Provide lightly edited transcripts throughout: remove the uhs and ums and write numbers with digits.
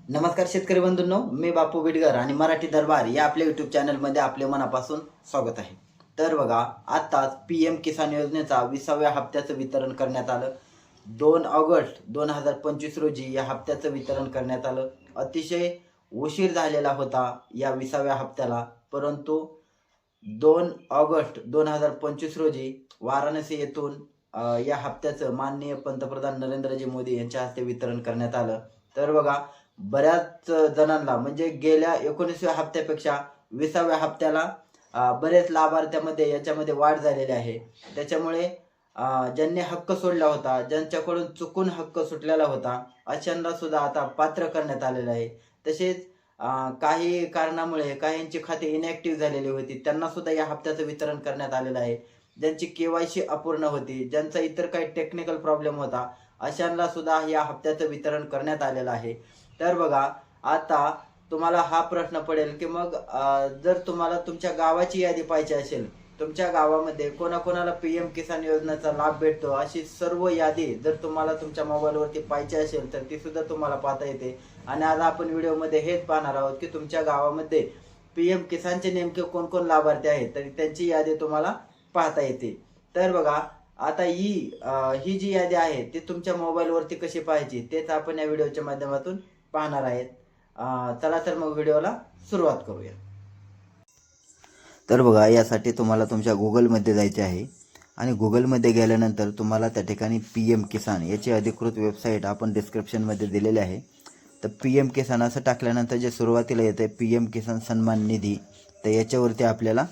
नमस्कार शेतकरी बंधूंनो, मी बापू बिडगर आणि मराठी दरबार या आपल्या यूट्यूब चॅनलमध्ये आपले मनापासून स्वागत आहे. तर बघा, आताच पी एम किसान योजनेचा 20व्या हप्त्याचं वितरण करण्यात आलं. 2 ऑगस्ट 2025 रोजी या हप्त्याचं वितरण करण्यात आलं. अतिशय उशीर झालेला होता या 20व्या हप्त्याला, परंतु 2 ऑगस्ट 2025 रोजी वाराणसी येथून या हप्त्याचं माननीय पंतप्रधान नरेंद्रजी मोदी यांच्या हस्ते वितरण करण्यात आलं. तर बघा, बऱ्याच जणांना म्हणजे गेल्या 19व्या हप्त्यापेक्षा 20व्या हप्त्याला बरेच लाभार्थ्यामध्ये याच्यामध्ये वाढ झालेली आहे. त्याच्यामुळे ज्यांनी हक्क सोडला होता, ज्यांच्याकडून चुकून हक्क सुटलेला होता, अशांना सुद्धा आता पात्र करण्यात आलेलं आहे. तसेच काही कारणामुळे काहींची खाती इनॅक्टिव्ह झालेली होती, त्यांना सुद्धा या हप्त्याचं वितरण करण्यात आलेलं आहे. ज्यांची के-वाय-सी अपूर्ण होती, ज्यांचा इतर काही टेक्निकल प्रॉब्लेम होता, अशांना सुद्धा या हप्त्याचं वितरण करण्यात आलेलं आहे. तर बघा, आता तुम्हाला हा प्रश्न पडेल की मग जर तुम्हाला तुमच्या गावाची यादी पाहिजे असेल, तुमच्या गावामध्ये कोणाकोणाला पी-एम किसान योजनेचा लाभ भेटतो, अशी सर्व यादी जर तुम्हाला तुमच्या मोबाईलवरती पाहिजे असेल तर ती सुद्धा तुम्हाला पाहता येते. आणि आज आपण व्हिडिओमध्ये हेच पाहणार आहोत की तुमच्या गावामध्ये पी-एम किसानचे नेमके कोण-कोण लाभार्थी आहेत, तर त्यांची यादी तुम्हाला पाहता येते. तर बघा, आता ही जी यादी आहे ती तुमच्या मोबाईलवरती कशी पाहायची तेच आपण या व्हिडिओच्या माध्यमातून पाहणार आहेत. चला तर मग व्हिडिओला सुरुवात करूया. तर बघा, यासाठी तुम्हाला तुमच्या गुगलमध्ये जायचे आहे आणि गुगलमध्ये गेल्यानंतर तुम्हाला त्या ठिकाणी पी एम किसान याची अधिकृत वेबसाईट आपण डिस्क्रिप्शनमध्ये दिलेली आहे. तर पी एम किसान असं टाकल्यानंतर जे सुरुवातीला येतं आहे पी एम किसान सन्मान निधी, तर याच्यावरती आपल्याला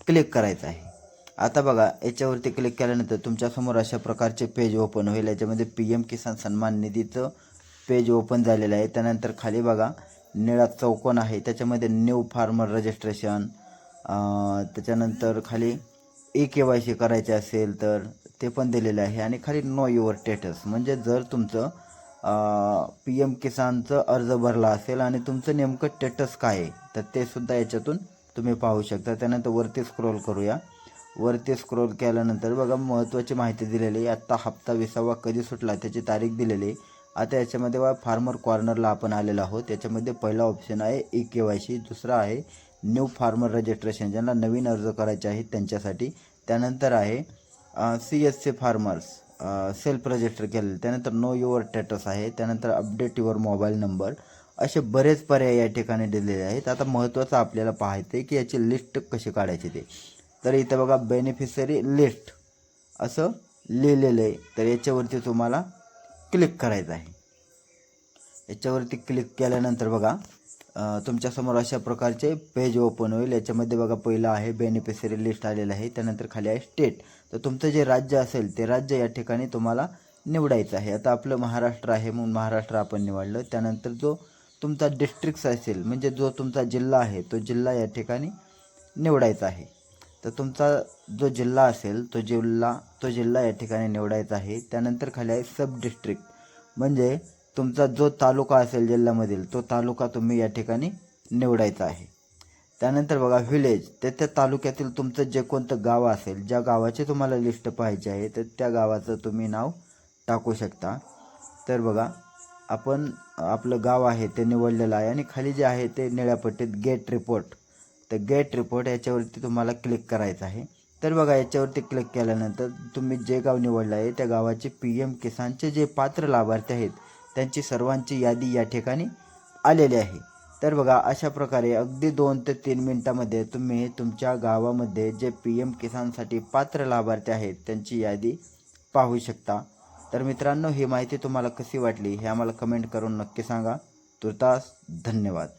क्लिक करायचं आहे. आता बघा, याच्यावरती क्लिक केल्यानंतर तुमच्यासमोर अशा प्रकारचे पेज ओपन होईल. याच्यामध्ये पी एम किसान सन्मान निधीचं पेज ओपन झालेलं आहे. त्यानंतर खाली बघा निळा चौकोन आहे, त्याच्यामध्ये न्यू फार्मर रजिस्ट्रेशन, त्याच्यानंतर खाली के-वाय-सी करायचे असेल तर ते पण दिलेलं आहे. आणि खाली नो युअर स्टेटस, म्हणजे जर तुमचं पी एम किसानचं अर्ज भरला असेल आणि तुमचं नेमकं स्टेटस काय आहे तर ते सुद्धा याच्यातून तुम्ही पाहू शकता. त्यानंतर वरती स्क्रोल करूया. वरती स्क्रोल केल्यानंतर बघा महत्त्वाची माहिती दिलेली आहे. आत्ता हप्ता 20वा कधी सुटला त्याची तारीख दिलेली आहे. आता याच्यामध्ये बघा फार्मर कॉर्नरला आपण आलेलो आहोत. याच्यामध्ये पहिला ऑप्शन आहे के-वाय-सी, दुसरा आहे न्यू फार्मर रजिस्ट्रेशन, ज्यांना नवीन अर्ज करायचे आहेत त्यांच्यासाठी. त्यानंतर आहे CSC फार्मर्स सेल्फ रजिस्टर केलेलं. त्यानंतर नो युअर स्टेटस आहे. त्यानंतर अपडेट युअर मोबाईल नंबर, असे बरेच पर्याय या ठिकाणी दिलेले आहेत. आता महत्त्वाचं आपल्याला पाहायचं आहे की याची लिस्ट कशी काढायची ते. तर इथं बघा बेनिफिशरी लिस्ट असं लिहिलेलं आहे. तर याच्यावरती तुम्हाला क्लिक करायचं आहे. याच्यावरती क्लिक केल्यानंतर बघा तुमच्यासमोर अशा प्रकारचे पेज ओपन होईल. याच्यामध्ये बघा पहिलं आहे बेनिफिशरी लिस्ट आलेलं आहे. त्यानंतर खाली आहे स्टेट, तर तुमचं जे राज्य असेल ते राज्य या ठिकाणी तुम्हाला निवडायचं आहे. आता आपलं महाराष्ट्र आहे म्हणून महाराष्ट्र आपण निवडलं. त्यानंतर जो तुमचा डिस्ट्रिक्ट असेल म्हणजे जो तुमचा जिल्हा आहे तो जिल्हा या ठिकाणी निवडायचा आहे. तर तुमचा जो जिल्हा असेल तो जिल्हा या ठिकाणी निवडायचा आहे. त्यानंतर खाली आहे सब डिस्ट्रिक्ट, म्हणजे तुमचा जो तालुका असेल जिल्ह्यामधील तो तालुका तुम्ही या ठिकाणी निवडायचा आहे. त्यानंतर बघा व्हिलेज, तर त्या तालुक्यातील तुमचं जे कोणतं गाव असेल, ज्या गावाची तुम्हाला लिस्ट पाहिजे आहे तर त्या गावाचं तुम्ही नाव टाकू शकता. तर बघा आपण आपलं गाव आहे ते निवडलेलं आहे आणि खाली जे आहे ते निळ्या पट्टीत गेट रिपोर्ट, तर गेट रिपोर्ट याच्यावरती तुम्हाला क्लिक करायचं आहे. तर बघा याच्यावरती क्लिक केल्यानंतर तुम्ही जे गाव निवडलं आहे त्या गावाचे पी एम किसानचे जे पात्र लाभार्थी आहेत त्यांची सर्वांची यादी या ठिकाणी आलेली आहे. तर बघा अशा प्रकारे अगदी 2 ते 3 मिनटामध्ये तुम्ही तुमच्या गावामध्ये जे पी एम किसानसाठी पात्र लाभार्थी आहेत त्यांची यादी पाहू शकता. तर मित्रांनो, ही माहिती तुम्हाला कशी वाटली हे आम्हाला कमेंट करून नक्की सांगा. तुर्तास धन्यवाद.